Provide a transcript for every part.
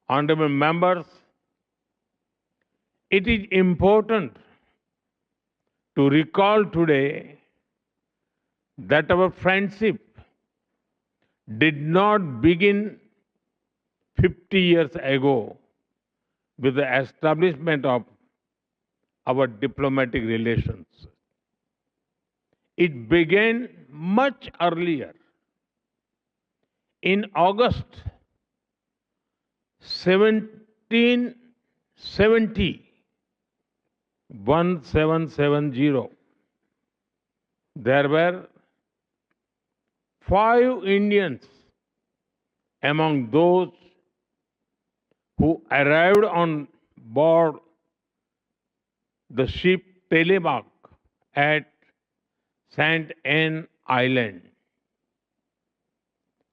Honorable members, it is important to recall today that our friendship did not begin 50 years ago with the establishment of our diplomatic relations. It began much earlier. In August 1770, 1770, there were 5 Indians among those who arrived on board the ship Telemark at Saint Anne Island.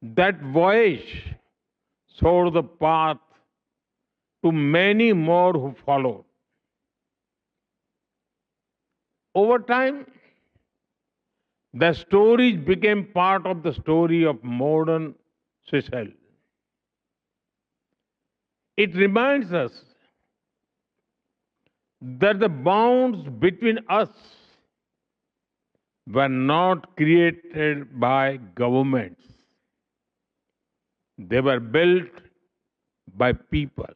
That voyage showed the path to many more who followed. Over time, the stories became part of the story of modern Seychelles. It reminds us that the bonds between us were not created by governments. They were built by people,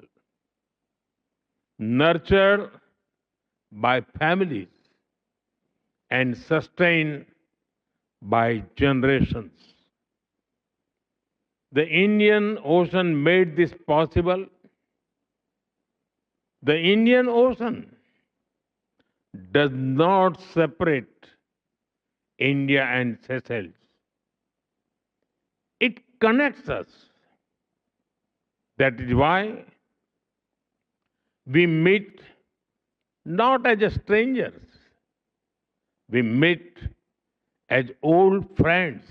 nurtured by families, and sustained by generations. The Indian Ocean made this possible. The Indian Ocean does not separate India and Seychelles. It connects us. That is why we meet not as strangers, we meet as old friends.